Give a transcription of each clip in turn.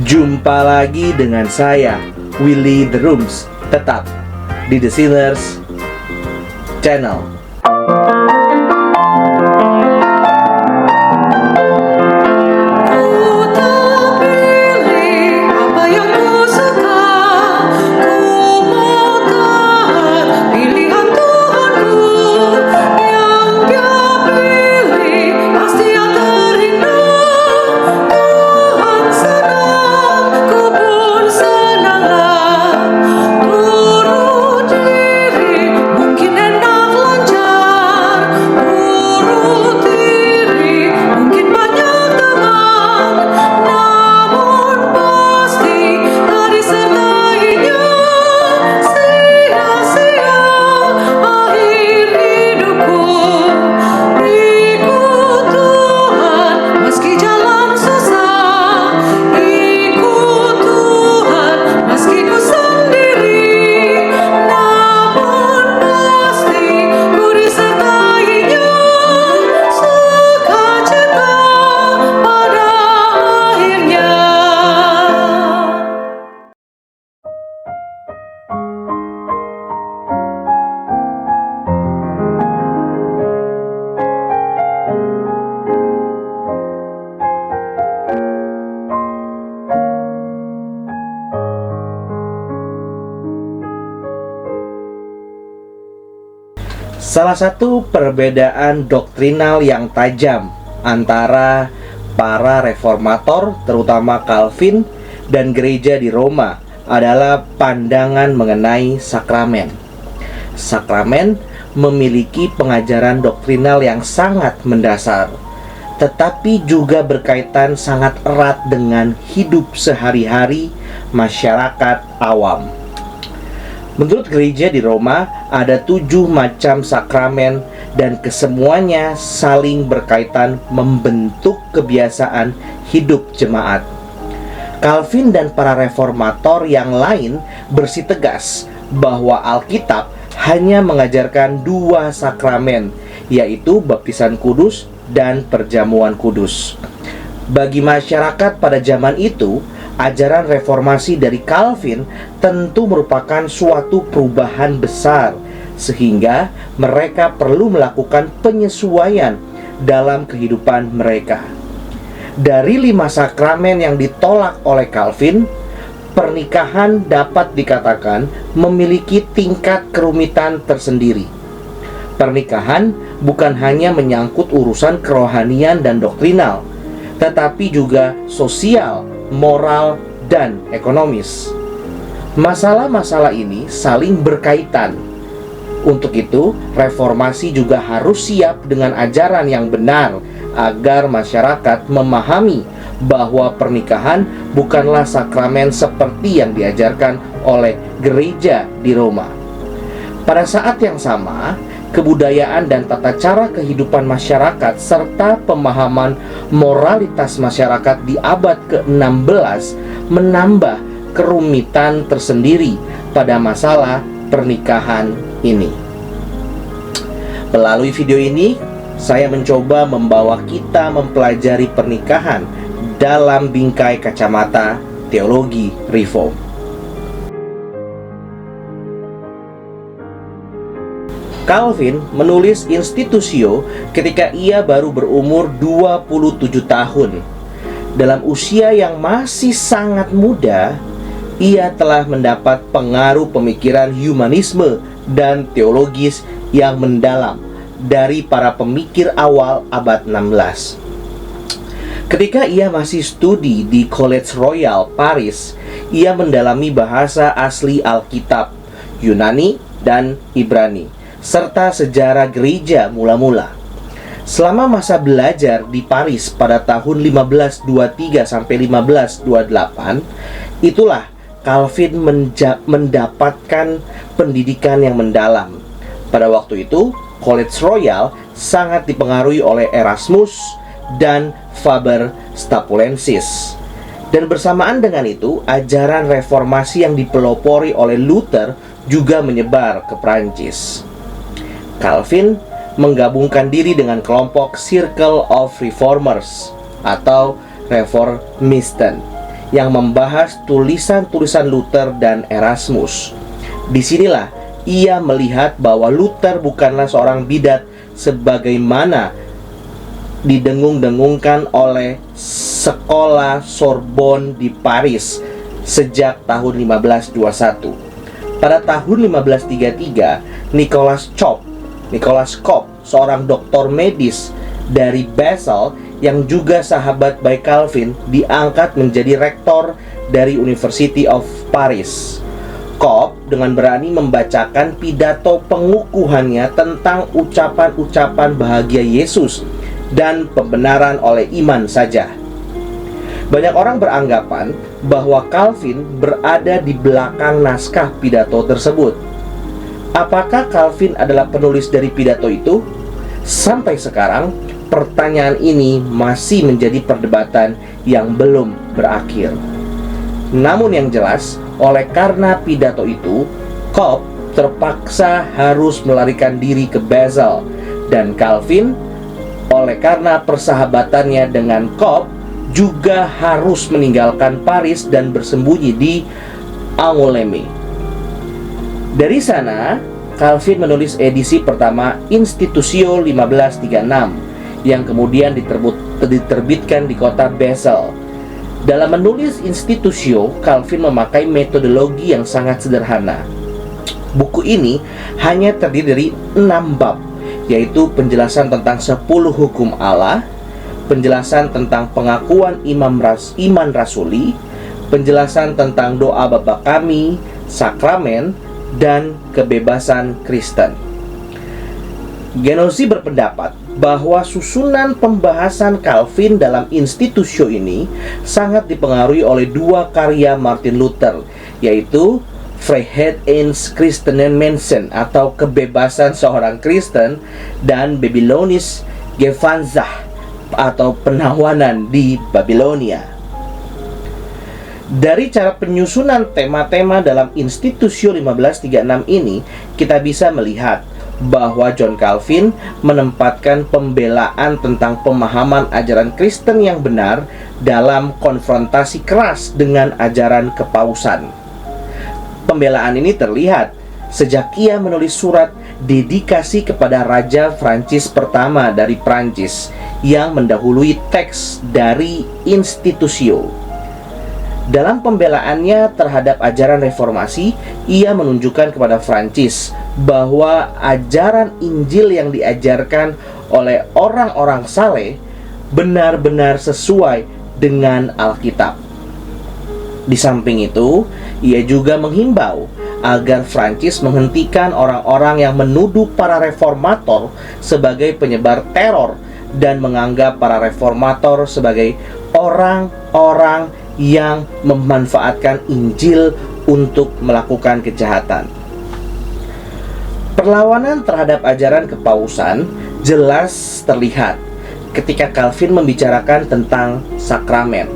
Jumpa lagi dengan saya, Willy The Rooms, tetap di The Sinners Channel. Salah satu perbedaan doktrinal yang tajam antara para reformator, terutama Calvin, dan gereja di Roma adalah pandangan mengenai sakramen. Sakramen memiliki pengajaran doktrinal yang sangat mendasar, tetapi juga berkaitan sangat erat dengan hidup sehari-hari masyarakat awam. Menurut gereja di Roma, ada 7 macam sakramen dan kesemuanya saling berkaitan membentuk kebiasaan hidup jemaat. Calvin dan para reformator yang lain bersitegas bahwa Alkitab hanya mengajarkan 2 sakramen, yaitu baptisan kudus dan perjamuan kudus. Bagi masyarakat pada zaman itu, ajaran reformasi dari Calvin tentu merupakan suatu perubahan besar, sehingga mereka perlu melakukan penyesuaian dalam kehidupan mereka. Dari 5 sakramen yang ditolak oleh Calvin, pernikahan dapat dikatakan memiliki tingkat kerumitan tersendiri. Pernikahan bukan hanya menyangkut urusan kerohanian dan doktrinal, tetapi juga sosial, moral, dan ekonomis. Masalah-masalah ini saling berkaitan. Untuk itu, reformasi juga harus siap dengan ajaran yang benar agar masyarakat memahami bahwa pernikahan bukanlah sakramen seperti yang diajarkan oleh gereja di Roma. Pada saat yang sama, kebudayaan dan tata cara kehidupan masyarakat serta pemahaman moralitas masyarakat di abad ke-16 menambah kerumitan tersendiri pada masalah pernikahan ini. Melalui video ini, saya mencoba membawa kita mempelajari pernikahan dalam bingkai kacamata teologi reform. Calvin menulis Institutio ketika ia baru berumur 27 tahun. Dalam usia yang masih sangat muda, ia telah mendapat pengaruh pemikiran humanisme dan teologis yang mendalam dari para pemikir awal abad 16. Ketika ia masih studi di College Royal, Paris, ia mendalami bahasa asli Alkitab, Yunani dan Ibrani, serta sejarah gereja mula-mula. Selama masa belajar di Paris pada tahun 1523 sampai 1528, itulah Calvin mendapatkan pendidikan yang mendalam. Pada waktu itu, College Royal sangat dipengaruhi oleh Erasmus dan Faber Stapulensis. Dan bersamaan dengan itu, ajaran reformasi yang dipelopori oleh Luther juga menyebar ke Prancis. Calvin menggabungkan diri dengan kelompok Circle of Reformers atau Reformisten yang membahas tulisan-tulisan Luther dan Erasmus. Disinilah ia melihat bahwa Luther bukanlah seorang bidat sebagaimana didengung-dengungkan oleh sekolah Sorbonne di Paris sejak tahun 1521. Pada tahun 1533, Nicolas Cop, seorang doktor medis dari Basel yang juga sahabat baik Calvin, diangkat menjadi rektor dari University of Paris. Cop dengan berani membacakan pidato pengukuhannya tentang ucapan-ucapan bahagia Yesus dan pembenaran oleh iman saja. Banyak orang beranggapan bahwa Calvin berada di belakang naskah pidato tersebut. Apakah Calvin adalah penulis dari pidato itu? Sampai sekarang, pertanyaan ini masih menjadi perdebatan yang belum berakhir. Namun yang jelas, oleh karena pidato itu, Cop terpaksa harus melarikan diri ke Basel, dan Calvin oleh karena persahabatannya dengan Cop juga harus meninggalkan Paris dan bersembunyi di Angoulême. Dari sana, Calvin menulis edisi pertama Institutio 1536 yang kemudian diterbitkan di kota Basel. Dalam menulis Institutio, Calvin memakai metodologi yang sangat sederhana. Buku ini hanya terdiri dari 6 bab, yaitu penjelasan tentang 10 hukum Allah, penjelasan tentang pengakuan iman rasuli, penjelasan tentang doa Bapa Kami, sakramen, dan kebebasan Kristen. Genozi berpendapat bahwa susunan pembahasan Calvin dalam Institutio ini sangat dipengaruhi oleh dua karya Martin Luther, yaitu Freiheit eines Christenen Menschen atau kebebasan seorang Kristen, dan Babylonis Gevanzah atau penawanan di Babilonia. Dari cara penyusunan tema-tema dalam Institutio 1536 ini, kita bisa melihat bahwa John Calvin menempatkan pembelaan tentang pemahaman ajaran Kristen yang benar dalam konfrontasi keras dengan ajaran kepausan. Pembelaan ini terlihat sejak ia menulis surat dedikasi kepada Raja Prancis pertama dari Prancis yang mendahului teks dari Institutio. Dalam pembelaannya terhadap ajaran reformasi, ia menunjukkan kepada Prancis bahwa ajaran Injil yang diajarkan oleh orang-orang saleh benar-benar sesuai dengan Alkitab. Di samping itu, ia juga menghimbau agar Prancis menghentikan orang-orang yang menuduh para reformator sebagai penyebar teror dan menganggap para reformator sebagai orang-orang yang memanfaatkan Injil untuk melakukan kejahatan. Perlawanan terhadap ajaran kepausan jelas terlihat ketika Calvin membicarakan tentang sakramen.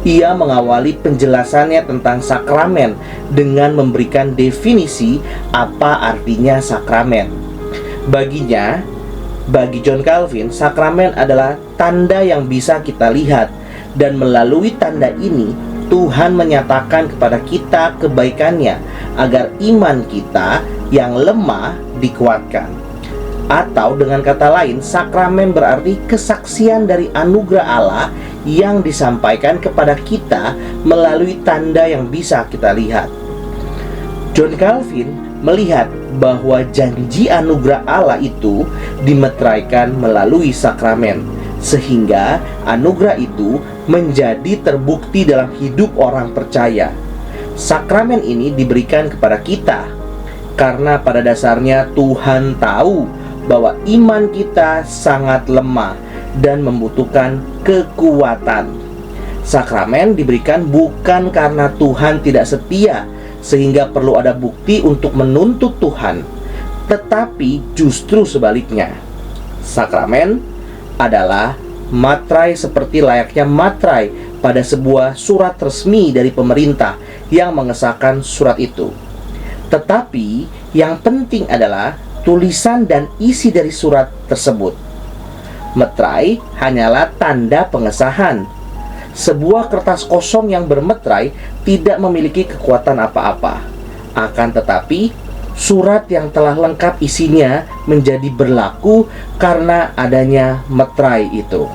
Ia mengawali penjelasannya tentang sakramen dengan memberikan definisi apa artinya sakramen. Bagi John Calvin, sakramen adalah tanda yang bisa kita lihat, dan melalui tanda ini Tuhan menyatakan kepada kita kebaikannya agar iman kita yang lemah dikuatkan. Atau dengan kata lain, sakramen berarti kesaksian dari anugerah Allah yang disampaikan kepada kita melalui tanda yang bisa kita lihat. John Calvin melihat bahwa janji anugerah Allah itu dimeteraikan melalui sakramen, sehingga anugerah itu menjadi terbukti dalam hidup orang percaya. Sakramen ini diberikan kepada kita karena pada dasarnya Tuhan tahu bahwa iman kita sangat lemah dan membutuhkan kekuatan. Sakramen diberikan bukan karena Tuhan tidak setia sehingga perlu ada bukti untuk menuntut Tuhan, tetapi justru sebaliknya. Sakramen adalah matrai seperti layaknya matrai pada sebuah surat resmi dari pemerintah yang mengesahkan surat itu. Tetapi yang penting adalah tulisan dan isi dari surat tersebut. Metrai hanyalah tanda pengesahan. Sebuah kertas kosong yang bermeterai tidak memiliki kekuatan apa-apa. Akan tetapi, surat yang telah lengkap isinya menjadi berlaku karena adanya meterai itu.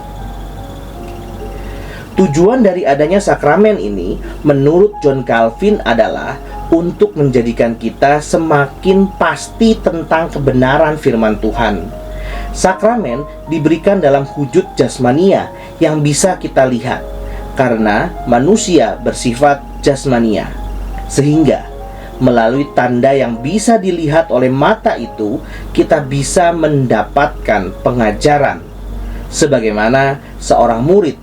Tujuan dari adanya sakramen ini, menurut John Calvin, adalah untuk menjadikan kita semakin pasti tentang kebenaran firman Tuhan. Sakramen diberikan dalam wujud jasmania yang bisa kita lihat, karena manusia bersifat jasmania. Sehingga melalui tanda yang bisa dilihat oleh mata itu, kita bisa mendapatkan pengajaran, sebagaimana seorang murid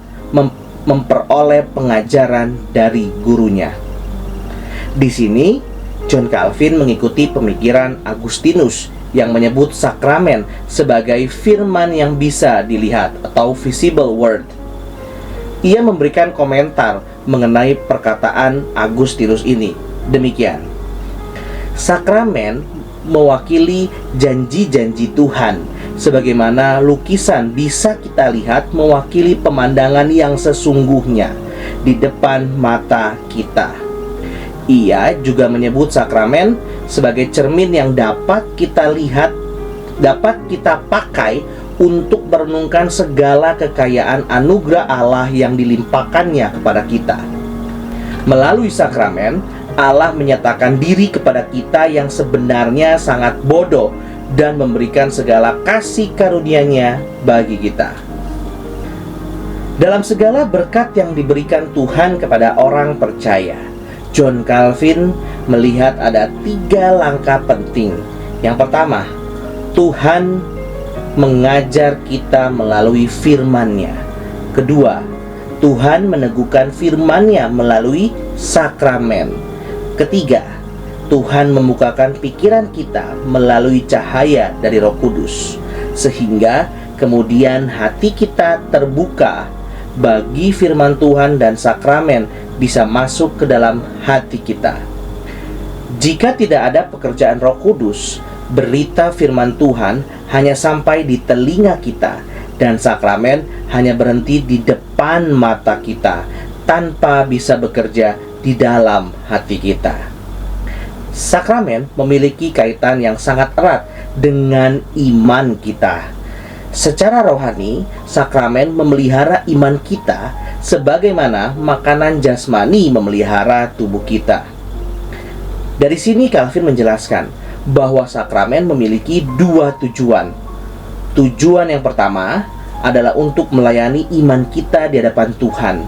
memperoleh pengajaran dari gurunya. Di sini, John Calvin mengikuti pemikiran Agustinus yang menyebut sakramen sebagai firman yang bisa dilihat atau visible word. Ia memberikan komentar mengenai perkataan Agustinus ini. Demikian: sakramen mewakili janji-janji Tuhan, sebagaimana lukisan bisa kita lihat mewakili pemandangan yang sesungguhnya di depan mata kita. Ia juga menyebut sakramen sebagai cermin yang dapat kita lihat, dapat kita pakai untuk merenungkan segala kekayaan anugerah Allah yang dilimpahkannya kepada kita. Melalui sakramen, Allah menyatakan diri kepada kita yang sebenarnya sangat bodoh dan memberikan segala kasih karunia-Nya bagi kita. Dalam segala berkat yang diberikan Tuhan kepada orang percaya, John Calvin melihat ada 3 langkah penting. Yang pertama, Tuhan mengajar kita melalui firman-Nya. Kedua, Tuhan meneguhkan firman-Nya melalui sakramen. Ketiga, Tuhan membukakan pikiran kita melalui cahaya dari Roh Kudus, sehingga kemudian hati kita terbuka bagi firman Tuhan dan sakramen bisa masuk ke dalam hati kita. Jika tidak ada pekerjaan Roh Kudus, berita firman Tuhan hanya sampai di telinga kita dan sakramen hanya berhenti di depan mata kita tanpa bisa bekerja di dalam hati kita. Sakramen memiliki kaitan yang sangat erat dengan iman kita. Secara rohani, sakramen memelihara iman kita sebagaimana makanan jasmani memelihara tubuh kita. Dari sini Calvin menjelaskan bahwa sakramen memiliki 2 tujuan. Tujuan yang pertama adalah untuk melayani iman kita di hadapan Tuhan,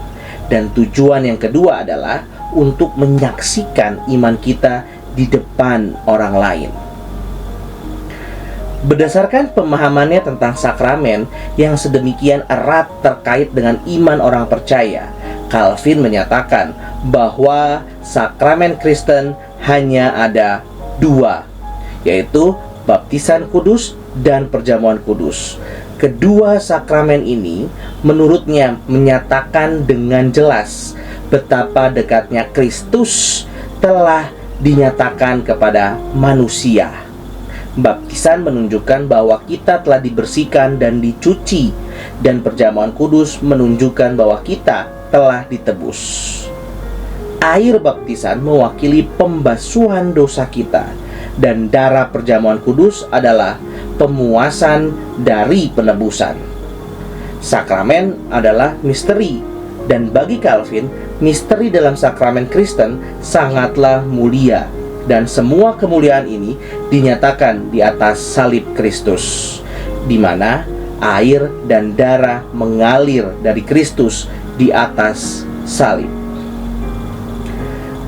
dan tujuan yang kedua adalah untuk menyaksikan iman kita di depan orang lain. Berdasarkan pemahamannya tentang sakramen yang sedemikian erat terkait dengan iman orang percaya, Calvin menyatakan bahwa sakramen Kristen hanya ada 2, yaitu baptisan kudus dan perjamuan kudus. Kedua sakramen ini menurutnya menyatakan dengan jelas betapa dekatnya Kristus telah dinyatakan kepada manusia. Baptisan menunjukkan bahwa kita telah dibersihkan dan dicuci, dan perjamuan kudus menunjukkan bahwa kita telah ditebus. Air baptisan mewakili pembasuhan dosa kita, dan darah perjamuan kudus adalah pemuasan dari penebusan. Sakramen adalah misteri, dan bagi Calvin, misteri dalam sakramen Kristen sangatlah mulia, dan semua kemuliaan ini dinyatakan di atas salib Kristus, di mana air dan darah mengalir dari Kristus di atas salib.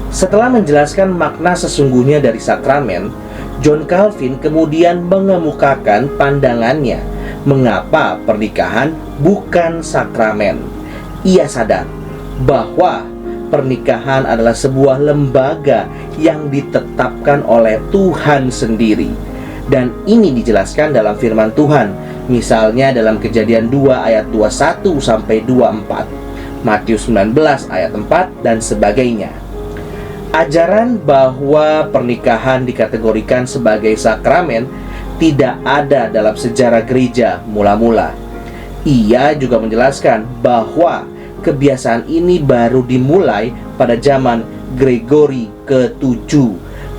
Setelah menjelaskan makna sesungguhnya dari sakramen, John Calvin kemudian mengemukakan pandangannya mengapa pernikahan bukan sakramen. Ia sadar bahwa pernikahan adalah sebuah lembaga yang ditetapkan oleh Tuhan sendiri, dan ini dijelaskan dalam firman Tuhan, misalnya dalam Kejadian 2 ayat 21 sampai 24, Matius 19 ayat 4 dan sebagainya. Ajaran bahwa pernikahan dikategorikan sebagai sakramen tidak ada dalam sejarah gereja mula-mula. Ia juga menjelaskan bahwa kebiasaan ini baru dimulai pada zaman Gregory ke-7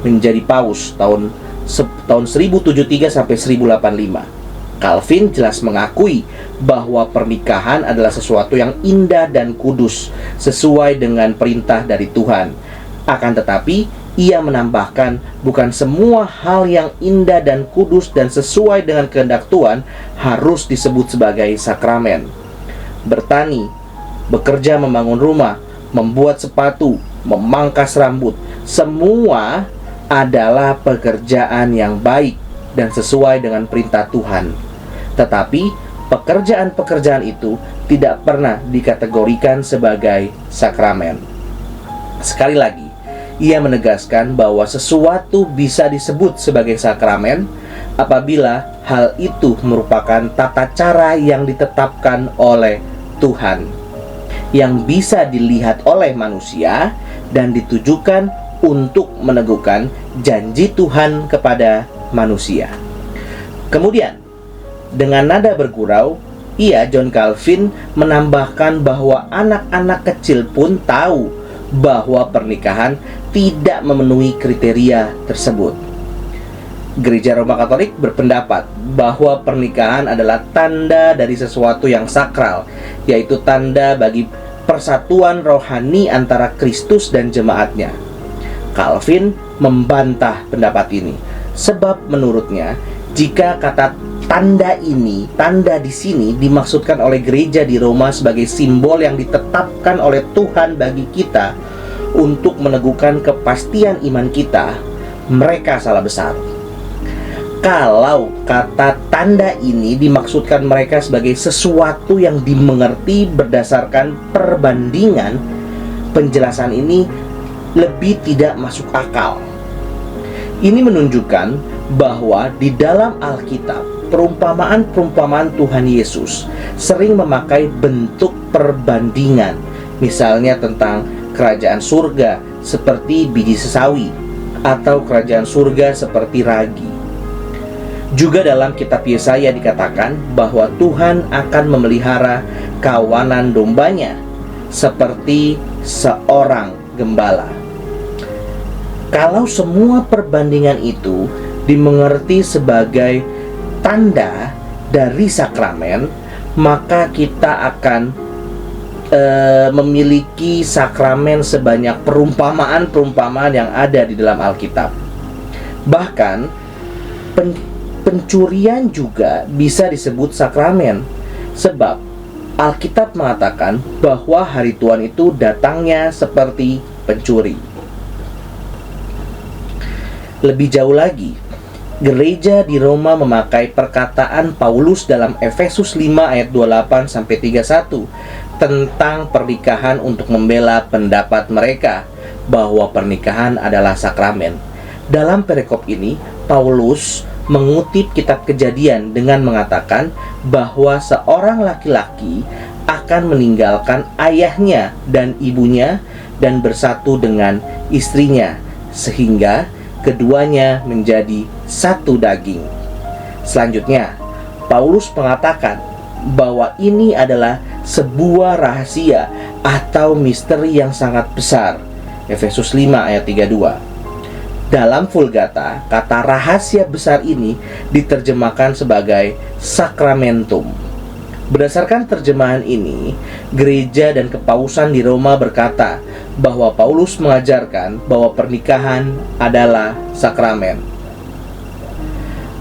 menjadi paus tahun 1073 sampai 1085. Calvin jelas mengakui bahwa pernikahan adalah sesuatu yang indah dan kudus sesuai dengan perintah dari Tuhan. Akan tetapi, ia menambahkan bukan semua hal yang indah dan kudus dan sesuai dengan kehendak Tuhan harus disebut sebagai sakramen. Bertani, bekerja membangun rumah, membuat sepatu, memangkas rambut, semua adalah pekerjaan yang baik dan sesuai dengan perintah Tuhan. Tetapi pekerjaan-pekerjaan itu tidak pernah dikategorikan sebagai sakramen. Sekali lagi, ia menegaskan bahwa sesuatu bisa disebut sebagai sakramen apabila hal itu merupakan tata cara yang ditetapkan oleh Tuhan, yang bisa dilihat oleh manusia dan ditujukan untuk meneguhkan janji Tuhan kepada manusia. Kemudian, dengan nada bergurau, John Calvin menambahkan bahwa anak-anak kecil pun tahu bahwa pernikahan tidak memenuhi kriteria tersebut. Gereja Roma Katolik berpendapat bahwa pernikahan adalah tanda dari sesuatu yang sakral, yaitu tanda bagi persatuan rohani antara Kristus dan jemaatnya. Calvin membantah pendapat ini, sebab menurutnya jika kata tanda di sini dimaksudkan oleh gereja di Roma sebagai simbol yang ditetapkan oleh Tuhan bagi kita untuk meneguhkan kepastian iman kita, mereka salah besar. Kalau kata tanda ini dimaksudkan mereka sebagai sesuatu yang dimengerti berdasarkan perbandingan, penjelasan ini lebih tidak masuk akal. Ini menunjukkan bahwa di dalam Alkitab, perumpamaan-perumpamaan Tuhan Yesus sering memakai bentuk perbandingan, misalnya tentang kerajaan surga seperti biji sesawi atau kerajaan surga seperti ragi. Juga dalam kitab Yesaya dikatakan bahwa Tuhan akan memelihara kawanan dombanya seperti seorang gembala. Kalau semua perbandingan itu dimengerti sebagai tanda dari sakramen, maka kita akan memiliki sakramen sebanyak perumpamaan-perumpamaan yang ada di dalam Alkitab. Bahkan pencurian juga bisa disebut sakramen, sebab Alkitab mengatakan bahwa hari Tuhan itu datangnya seperti pencuri. Lebih jauh lagi, gereja di Roma memakai perkataan Paulus dalam Efesus 5 ayat 28 sampai 31 tentang pernikahan untuk membela pendapat mereka bahwa pernikahan adalah sakramen. Dalam perikop ini, Paulus mengutip kitab Kejadian dengan mengatakan bahwa seorang laki-laki akan meninggalkan ayahnya dan ibunya dan bersatu dengan istrinya, sehingga keduanya menjadi satu daging. Selanjutnya, Paulus mengatakan bahwa ini adalah sebuah rahasia atau misteri yang sangat besar. Efesus 5 ayat 32. Dalam Vulgata, kata rahasia besar ini diterjemahkan sebagai sakramentum. Berdasarkan terjemahan ini, gereja dan kepausan di Roma berkata bahwa Paulus mengajarkan bahwa pernikahan adalah sakramen.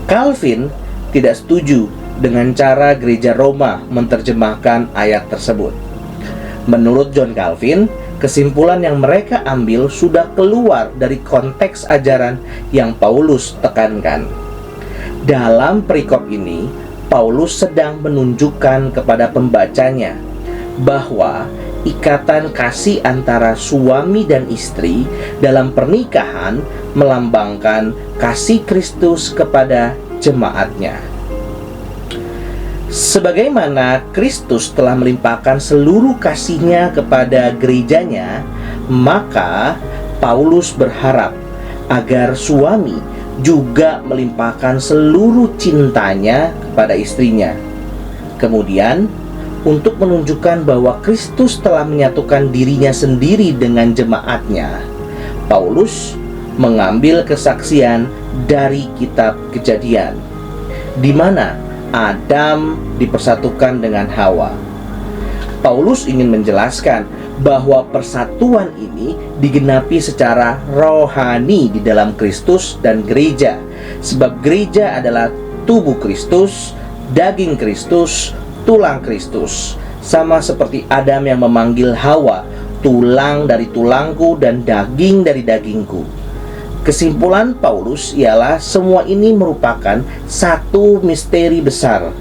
Calvin tidak setuju dengan cara gereja Roma menerjemahkan ayat tersebut. Menurut John Calvin, kesimpulan yang mereka ambil sudah keluar dari konteks ajaran yang Paulus tekankan. Dalam perikop ini, Paulus sedang menunjukkan kepada pembacanya bahwa ikatan kasih antara suami dan istri dalam pernikahan melambangkan kasih Kristus kepada jemaatnya. Sebagaimana Kristus telah melimpahkan seluruh kasih-Nya kepada gerejanya, maka Paulus berharap agar suami juga melimpahkan seluruh cintanya kepada istrinya. Kemudian untuk menunjukkan bahwa Kristus telah menyatukan dirinya sendiri dengan jemaatnya, Paulus mengambil kesaksian dari kitab Kejadian, di mana Adam dipersatukan dengan Hawa. Paulus ingin menjelaskan bahwa persatuan ini digenapi secara rohani di dalam Kristus dan gereja, sebab gereja adalah tubuh Kristus, daging Kristus, tulang Kristus, sama seperti Adam yang memanggil Hawa, tulang dari tulangku dan daging dari dagingku. Kesimpulan Paulus ialah semua ini merupakan satu misteri besar.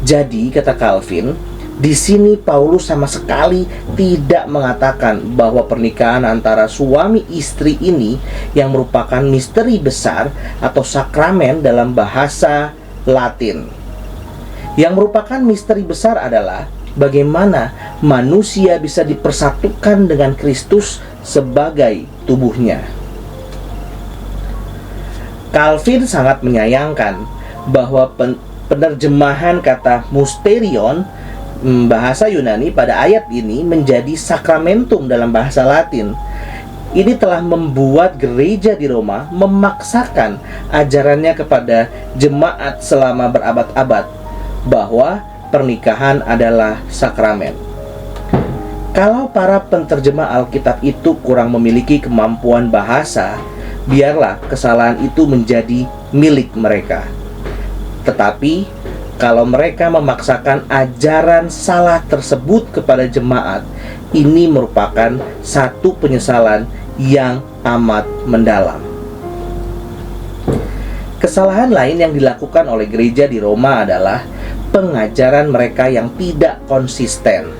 Jadi, kata Calvin, di sini Paulus sama sekali tidak mengatakan bahwa pernikahan antara suami istri ini yang merupakan misteri besar atau sakramen dalam bahasa Latin. Yang merupakan misteri besar adalah bagaimana manusia bisa dipersatukan dengan Kristus sebagai tubuhnya. Calvin sangat menyayangkan bahwa penerjemahan kata mysterion bahasa Yunani pada ayat ini menjadi sakramentum dalam bahasa Latin. Ini telah membuat gereja di Roma memaksakan ajarannya kepada jemaat selama berabad-abad bahwa pernikahan adalah sakramen. Kalau para penterjemah Alkitab itu kurang memiliki kemampuan bahasa, biarlah kesalahan itu menjadi milik mereka. Tetapi kalau mereka memaksakan ajaran salah tersebut kepada jemaat, ini merupakan satu penyesalan yang amat mendalam. Kesalahan lain yang dilakukan oleh gereja di Roma adalah pengajaran mereka yang tidak konsisten.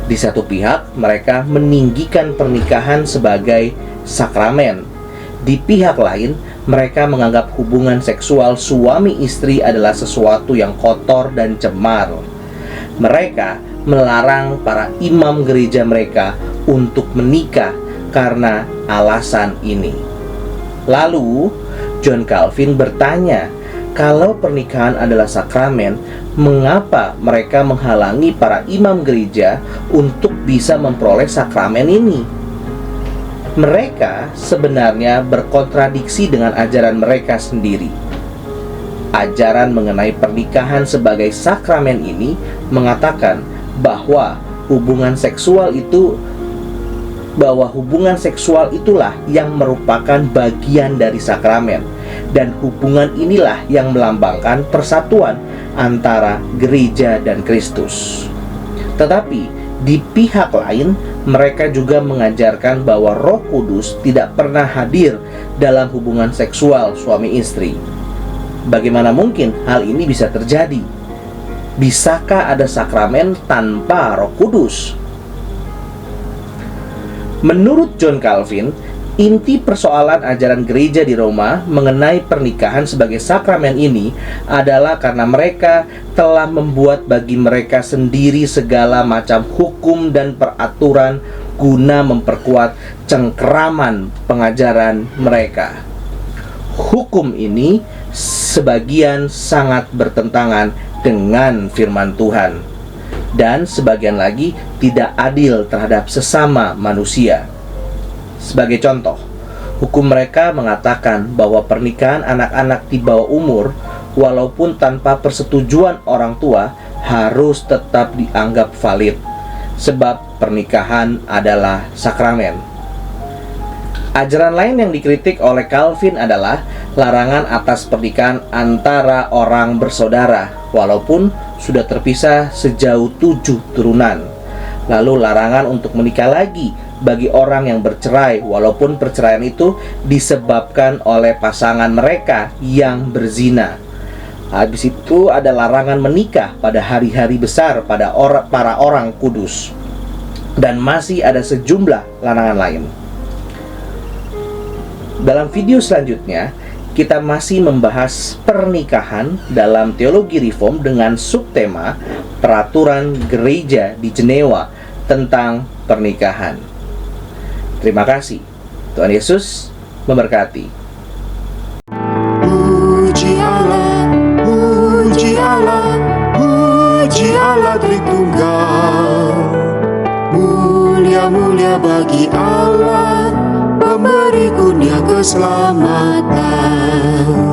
Di satu pihak, mereka meninggikan pernikahan sebagai sakramen. Di pihak lain, mereka menganggap hubungan seksual suami istri adalah sesuatu yang kotor dan cemar. Mereka melarang para imam gereja mereka untuk menikah karena alasan ini. Lalu, John Calvin bertanya, kalau pernikahan adalah sakramen, mengapa mereka menghalangi para imam gereja untuk bisa memperoleh sakramen ini? Mereka sebenarnya berkontradiksi dengan ajaran mereka sendiri. Ajaran mengenai pernikahan sebagai sakramen ini mengatakan bahwa hubungan seksual itulah yang merupakan bagian dari sakramen, dan hubungan inilah yang melambangkan persatuan antara gereja dan Kristus. Tetapi di pihak lain, mereka juga mengajarkan bahwa Roh Kudus tidak pernah hadir dalam hubungan seksual suami istri. Bagaimana mungkin hal ini bisa terjadi? Bisakah ada sakramen tanpa Roh Kudus? Menurut John Calvin, inti persoalan ajaran gereja di Roma mengenai pernikahan sebagai sakramen ini adalah karena mereka telah membuat bagi mereka sendiri segala macam hukum dan peraturan guna memperkuat cengkeraman pengajaran mereka. Hukum ini sebagian sangat bertentangan dengan firman Tuhan, dan sebagian lagi tidak adil terhadap sesama manusia. Sebagai contoh, hukum mereka mengatakan bahwa pernikahan anak-anak di bawah umur, walaupun tanpa persetujuan orang tua, harus tetap dianggap valid, sebab pernikahan adalah sakramen. Ajaran lain yang dikritik oleh Calvin adalah larangan atas pernikahan antara orang bersaudara, walaupun sudah terpisah sejauh 7 turunan. Lalu larangan untuk menikah lagi bagi orang yang bercerai, walaupun perceraian itu disebabkan oleh pasangan mereka yang berzina. Habis itu ada larangan menikah pada hari-hari besar pada para orang kudus. Dan masih ada sejumlah larangan lain. Dalam video selanjutnya, kita masih membahas pernikahan dalam teologi reform dengan subtema peraturan gereja di Jenewa tentang pernikahan. Terima kasih. Tuhan Yesus memberkati. Puji Allah, puji Allah, puji Allah Tritunggal. yang mulia bagi Allah, pemberi kurnia keselamatan.